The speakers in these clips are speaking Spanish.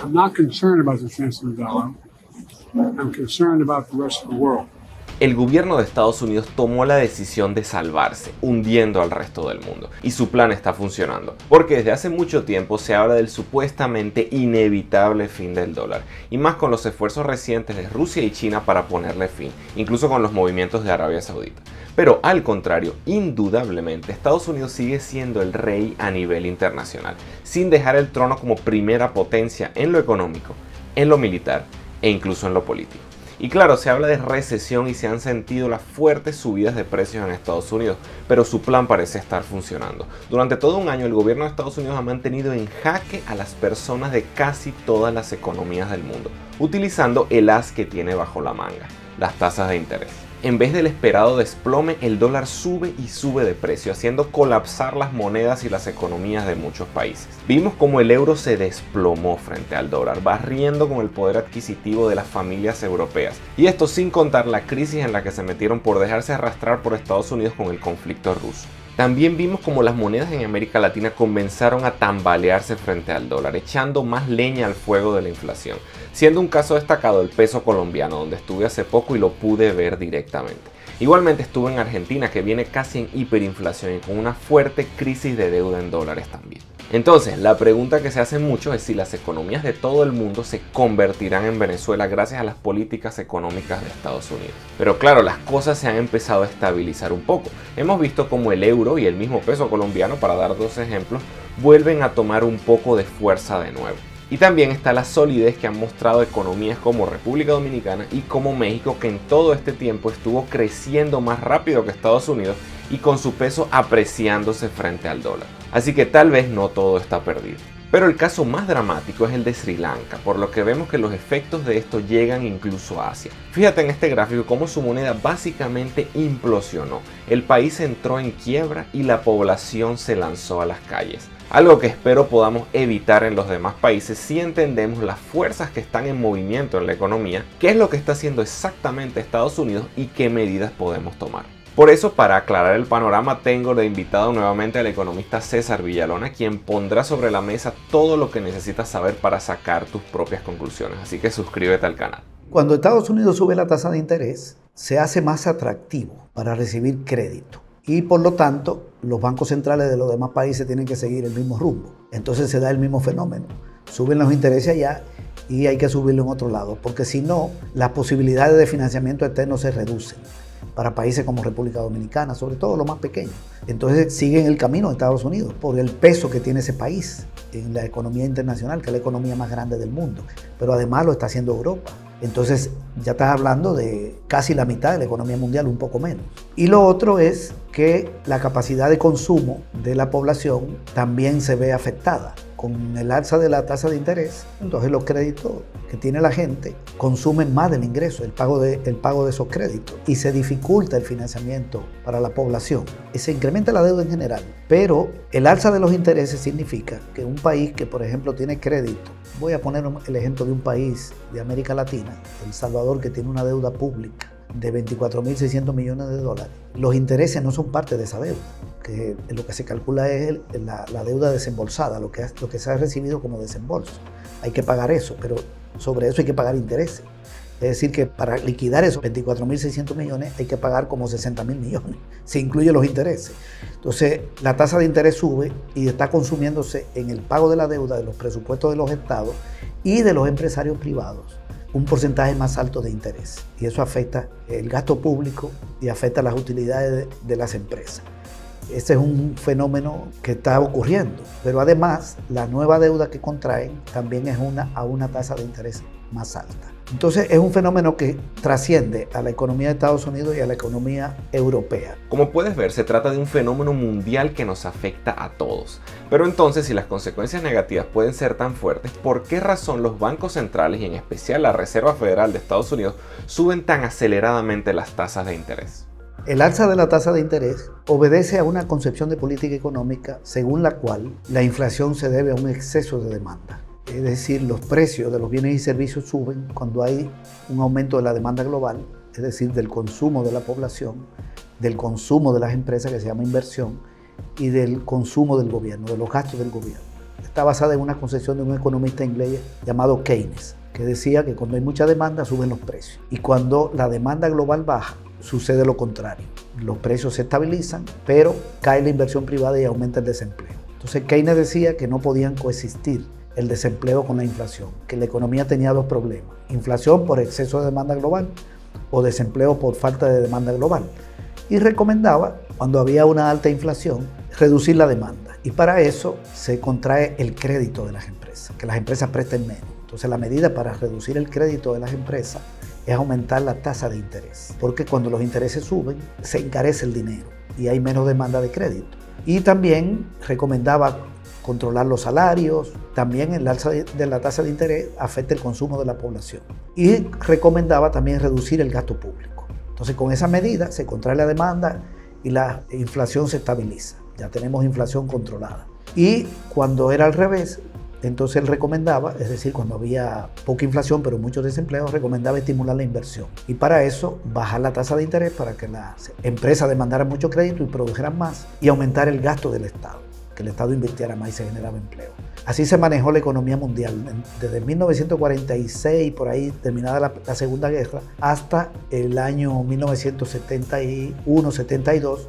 I'm not concerned about the strength of the dollar. I'm concerned about the rest of the world. El gobierno de Estados Unidos tomó la decisión de salvarse, hundiendo al resto del mundo. Y su plan está funcionando, porque desde hace mucho tiempo se habla del supuestamente inevitable fin del dólar. Y más con los esfuerzos recientes de Rusia y China para ponerle fin, incluso con los movimientos de Arabia Saudita. Pero al contrario, indudablemente, Estados Unidos sigue siendo el rey a nivel internacional, sin dejar el trono como primera potencia en lo económico, en lo militar e incluso en lo político. Y claro, se habla de recesión y se han sentido las fuertes subidas de precios en Estados Unidos, pero su plan parece estar funcionando. Durante todo un año el gobierno de Estados Unidos ha mantenido en jaque a las personas de casi todas las economías del mundo, utilizando el as que tiene bajo la manga, las tasas de interés. En vez del esperado desplome, el dólar sube y sube de precio, haciendo colapsar las monedas y las economías de muchos países. Vimos cómo el euro se desplomó frente al dólar, barriendo con el poder adquisitivo de las familias europeas. Y esto sin contar la crisis en la que se metieron por dejarse arrastrar por Estados Unidos con el conflicto ruso. También vimos como las monedas en América Latina comenzaron a tambalearse frente al dólar, echando más leña al fuego de la inflación, siendo un caso destacado el peso colombiano, donde estuve hace poco y lo pude ver directamente. Igualmente estuve en Argentina, que viene casi en hiperinflación y con una fuerte crisis de deuda en dólares también. Entonces, la pregunta que se hace mucho es si las economías de todo el mundo se convertirán en Venezuela gracias a las políticas económicas de Estados Unidos. Pero claro, las cosas se han empezado a estabilizar un poco. Hemos visto como el euro y el mismo peso colombiano, para dar dos ejemplos, vuelven a tomar un poco de fuerza de nuevo. Y también está la solidez que han mostrado economías como República Dominicana y como México, que en todo este tiempo estuvo creciendo más rápido que Estados Unidos y con su peso apreciándose frente al dólar. Así que tal vez no todo está perdido. Pero el caso más dramático es el de Sri Lanka, por lo que vemos que los efectos de esto llegan incluso a Asia. Fíjate en este gráfico cómo su moneda básicamente implosionó. El país entró en quiebra y la población se lanzó a las calles. Algo que espero podamos evitar en los demás países si entendemos las fuerzas que están en movimiento en la economía, qué es lo que está haciendo exactamente Estados Unidos y qué medidas podemos tomar. Por eso, para aclarar el panorama, tengo de invitado nuevamente al economista César Villalona, quien pondrá sobre la mesa todo lo que necesitas saber para sacar tus propias conclusiones. Así que suscríbete al canal. Cuando Estados Unidos sube la tasa de interés, se hace más atractivo para recibir crédito. Y por lo tanto, los bancos centrales de los demás países tienen que seguir el mismo rumbo. Entonces se da el mismo fenómeno. Suben los intereses allá y hay que subirlo en otro lado, porque si no, las posibilidades de financiamiento externo se reducen para países como República Dominicana, sobre todo los más pequeños. Entonces siguen el camino de Estados Unidos por el peso que tiene ese país en la economía internacional, que es la economía más grande del mundo. Pero además lo está haciendo Europa. Entonces ya estás hablando de casi la mitad de la economía mundial, un poco menos. Y lo otro es que la capacidad de consumo de la población también se ve afectada. Con el alza de la tasa de interés, entonces los créditos que tiene la gente consumen más del ingreso, el pago de esos créditos, y se dificulta el financiamiento para la población. Y se incrementa la deuda en general, pero el alza de los intereses significa que un país que, por ejemplo, tiene crédito, voy a poner el ejemplo de un país de América Latina, El Salvador, que tiene una deuda pública de 24.600 millones de dólares. Los intereses no son parte de esa deuda, que lo que se calcula es la deuda desembolsada, lo que se ha recibido como desembolso. Hay que pagar eso, pero sobre eso hay que pagar intereses. Es decir, que para liquidar esos 24.600 millones hay que pagar como 60.000 millones, se incluye los intereses. Entonces, la tasa de interés sube y está consumiéndose en el pago de la deuda de los presupuestos de los estados y de los empresarios privados un porcentaje más alto de interés. Y eso afecta el gasto público y afecta las utilidades de las empresas. Ese es un fenómeno que está ocurriendo. Pero además, la nueva deuda que contraen también es a una tasa de interés más alta. Entonces es un fenómeno que trasciende a la economía de Estados Unidos y a la economía europea. Como puedes ver, se trata de un fenómeno mundial que nos afecta a todos. Pero entonces, si las consecuencias negativas pueden ser tan fuertes, ¿por qué razón los bancos centrales y en especial la Reserva Federal de Estados Unidos suben tan aceleradamente las tasas de interés? El alza de la tasa de interés obedece a una concepción de política económica según la cual la inflación se debe a un exceso de demanda. Es decir, los precios de los bienes y servicios suben cuando hay un aumento de la demanda global, es decir, del consumo de la población, del consumo de las empresas, que se llama inversión, y del consumo del gobierno, de los gastos del gobierno. está basada en una concepción de un economista inglés llamado Keynes, que decía que cuando hay mucha demanda suben los precios y cuando la demanda global baja sucede lo contrario. Los precios se estabilizan, pero cae la inversión privada y aumenta el desempleo. Entonces Keynes decía que no podían coexistir el desempleo con la inflación, que la economía tenía dos problemas: inflación por exceso de demanda global o desempleo por falta de demanda global. Y recomendaba, cuando había una alta inflación, reducir la demanda. Y para eso se contrae el crédito de las empresas, que las empresas presten menos. Entonces la medida para reducir el crédito de las empresas es aumentar la tasa de interés, porque cuando los intereses suben se encarece el dinero y hay menos demanda de crédito. Y también recomendaba controlar los salarios, también el alza de la tasa de interés afecta el consumo de la población. Y recomendaba también reducir el gasto público. Entonces con esa medida se contrae la demanda y la inflación se estabiliza. Ya tenemos inflación controlada. Y cuando era al revés, entonces él recomendaba, es decir, cuando había poca inflación pero mucho desempleo, recomendaba estimular la inversión. Y para eso bajar la tasa de interés para que las empresas demandaran mucho crédito y produjeran más y aumentar el gasto del Estado, que el Estado invirtiera más y se generaba empleo. Así se manejó la economía mundial desde 1946, por ahí terminada la Segunda Guerra, hasta el año 1971-72,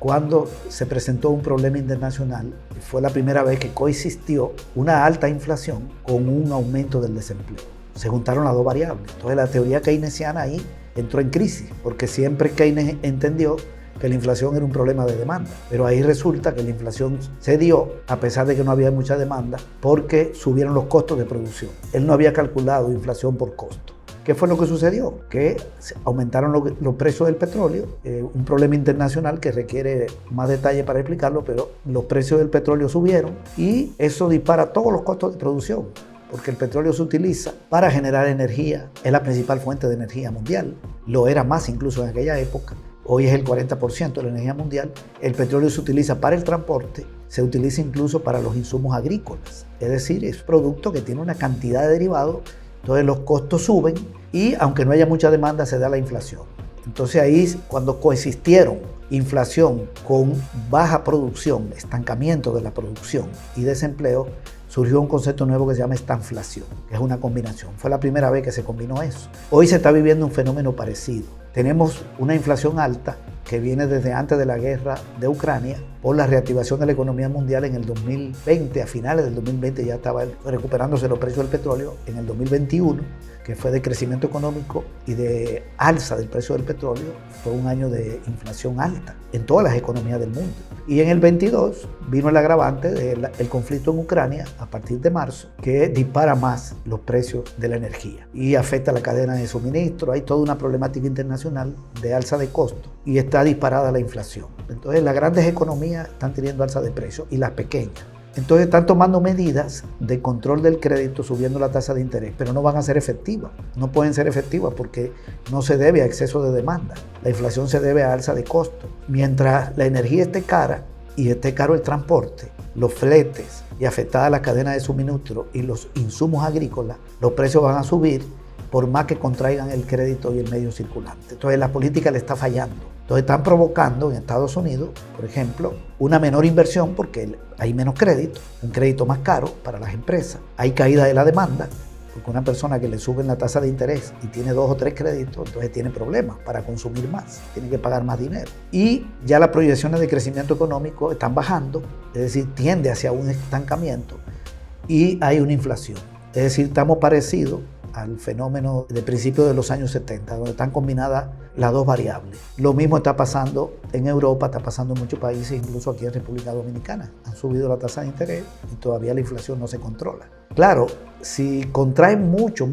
cuando se presentó un problema internacional. Fue la primera vez que coexistió una alta inflación con un aumento del desempleo. Se juntaron las dos variables. Entonces la teoría keynesiana ahí entró en crisis, porque siempre Keynes entendió que la inflación era un problema de demanda. Pero ahí resulta que la inflación se dio a pesar de que no había mucha demanda, porque subieron los costos de producción. Él no había calculado inflación por costo. ¿Qué fue lo que sucedió? Que aumentaron los precios del petróleo, un problema internacional que requiere más detalle para explicarlo, pero los precios del petróleo subieron y eso dispara todos los costos de producción, porque el petróleo se utiliza para generar energía, es la principal fuente de energía mundial, lo era más incluso en aquella época, hoy es el 40% de la energía mundial. El petróleo se utiliza para el transporte, se utiliza incluso para los insumos agrícolas, es decir, es un producto que tiene una cantidad de derivados. Entonces los costos suben y aunque no haya mucha demanda se da la inflación. Entonces ahí cuando coexistieron inflación con baja producción, estancamiento de la producción y desempleo, surgió un concepto nuevo que se llama estanflación, que es una combinación. Fue la primera vez que se combinó eso. Hoy se está viviendo un fenómeno parecido. Tenemos una inflación alta que viene desde antes de la guerra de Ucrania por la reactivación de la economía mundial en el 2020. A finales del 2020 ya estaba recuperándose los precios del petróleo. En el 2021, que fue de crecimiento económico y de alza del precio del petróleo, fue un año de inflación alta en todas las economías del mundo. Y en el 22 vino el agravante del conflicto en Ucrania a partir de marzo, que dispara más los precios de la energía y afecta la cadena de suministro. Hay toda una problemática internacional de alza de costos y está disparada la inflación. Entonces las grandes economías están teniendo alza de precios y las pequeñas. Entonces están tomando medidas de control del crédito, subiendo la tasa de interés, pero no van a ser efectivas. No pueden ser efectivas porque no se debe a exceso de demanda. La inflación se debe a alza de costos. Mientras la energía esté cara y esté caro el transporte, los fletes y afectada la cadena de suministro y los insumos agrícolas, los precios van a subir por más que contraigan el crédito y el medio circulante. Entonces la política le está fallando. Entonces están provocando en Estados Unidos, por ejemplo, una menor inversión porque hay menos crédito, un crédito más caro para las empresas. Hay caída de la demanda, porque una persona que le suben la tasa de interés y tiene 2 o 3 créditos, entonces tiene problemas para consumir más, tiene que pagar más dinero. Y ya las proyecciones de crecimiento económico están bajando, es decir, tiende hacia un estancamiento y hay una inflación. Es decir, estamos parecidos al fenómeno de principios de los años 70, donde están combinadas las dos variables. Lo mismo está pasando en Europa, está pasando en muchos países, incluso aquí en República Dominicana. Han subido la tasa de interés y todavía la inflación no se controla. Claro, si contrae mucho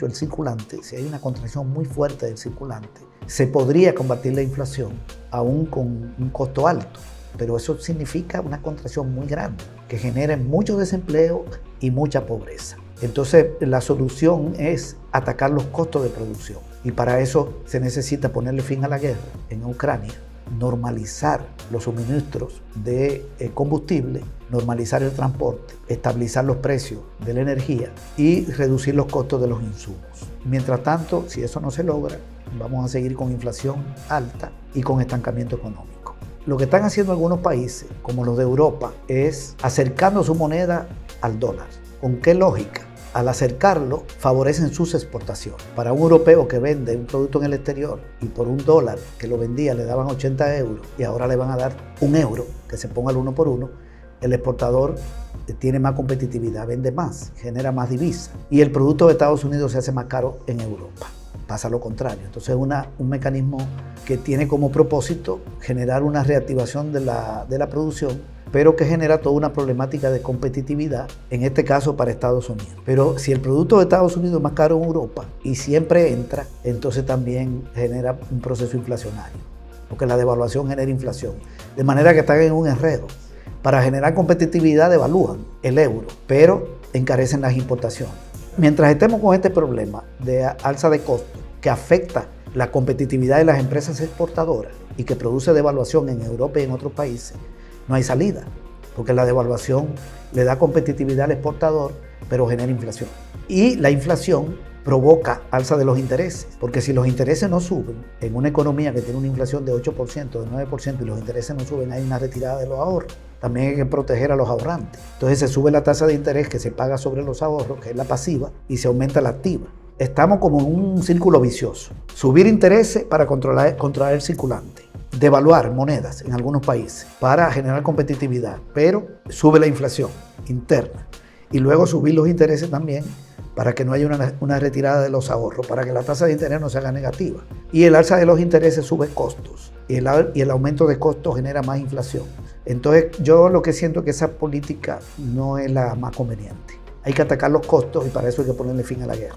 el circulante, si hay una contracción muy fuerte del circulante, se podría combatir la inflación aún con un costo alto, pero eso significa una contracción muy grande que genere mucho desempleo y mucha pobreza. Entonces la solución es atacar los costos de producción y para eso se necesita ponerle fin a la guerra en Ucrania, normalizar los suministros de combustible, normalizar el transporte, estabilizar los precios de la energía y reducir los costos de los insumos. Mientras tanto, si eso no se logra, vamos a seguir con inflación alta y con estancamiento económico. Lo que están haciendo algunos países, como los de Europa, es acercando su moneda al dólar. ¿Con qué lógica? Al acercarlo, favorecen sus exportaciones. Para un europeo que vende un producto en el exterior y por $1 que lo vendía le daban 80 euros y ahora le van a dar €1, que se ponga el 1 por 1, el exportador tiene más competitividad, vende más, genera más divisa y el producto de Estados Unidos se hace más caro en Europa. Pasa lo contrario. Entonces es un mecanismo que tiene como propósito generar una reactivación de la producción, pero que genera toda una problemática de competitividad, en este caso para Estados Unidos. Pero si el producto de Estados Unidos es más caro en Europa y siempre entra, entonces también genera un proceso inflacionario, porque la devaluación genera inflación. De manera que están en un enredo. Para generar competitividad devalúan el euro, pero encarecen las importaciones. Mientras estemos con este problema de alza de costos que afecta la competitividad de las empresas exportadoras y que produce devaluación en Europa y en otros países, no hay salida, porque la devaluación le da competitividad al exportador, pero genera inflación. Y la inflación provoca alza de los intereses, porque si los intereses no suben, en una economía que tiene una inflación de 8%, de 9% y los intereses no suben, hay una retirada de los ahorros. También hay que proteger a los ahorrantes. Entonces se sube la tasa de interés que se paga sobre los ahorros, que es la pasiva, y se aumenta la activa. Estamos como en un círculo vicioso. Subir intereses para controlar el circulante. Devaluar monedas en algunos países para generar competitividad, pero sube la inflación interna. Y luego subir los intereses también para que no haya una retirada de los ahorros, para que la tasa de interés no se haga negativa. Y el alza de los intereses sube costos. Y el aumento de costos genera más inflación. Entonces yo lo que siento es que esa política no es la más conveniente. Hay que atacar los costos y para eso hay que ponerle fin a la guerra.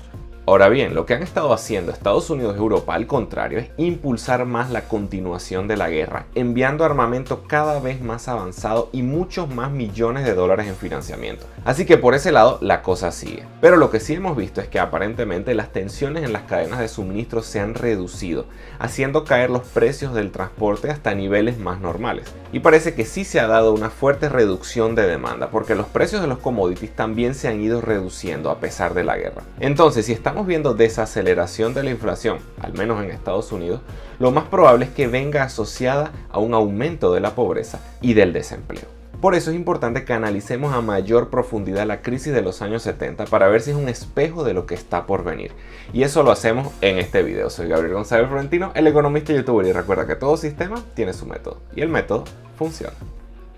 Ahora bien, lo que han estado haciendo Estados Unidos y Europa, al contrario, es impulsar más la continuación de la guerra, enviando armamento cada vez más avanzado y muchos más millones de dólares en financiamiento. Así que por ese lado, la cosa sigue. Pero lo que sí hemos visto es que aparentemente las tensiones en las cadenas de suministro se han reducido, haciendo caer los precios del transporte hasta niveles más normales. Y parece que sí se ha dado una fuerte reducción de demanda, porque los precios de los commodities también se han ido reduciendo a pesar de la guerra. Entonces, si estamos viendo desaceleración de la inflación, al menos en Estados Unidos, lo más probable es que venga asociada a un aumento de la pobreza y del desempleo. Por eso es importante que analicemos a mayor profundidad la crisis de los años 70 para ver si es un espejo de lo que está por venir. Y eso lo hacemos en este video. Soy Gabriel González Florentino, el economista y youtuber, y recuerda que todo sistema tiene su método y el método funciona.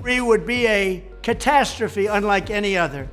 Would be a catastrophe unlike any other.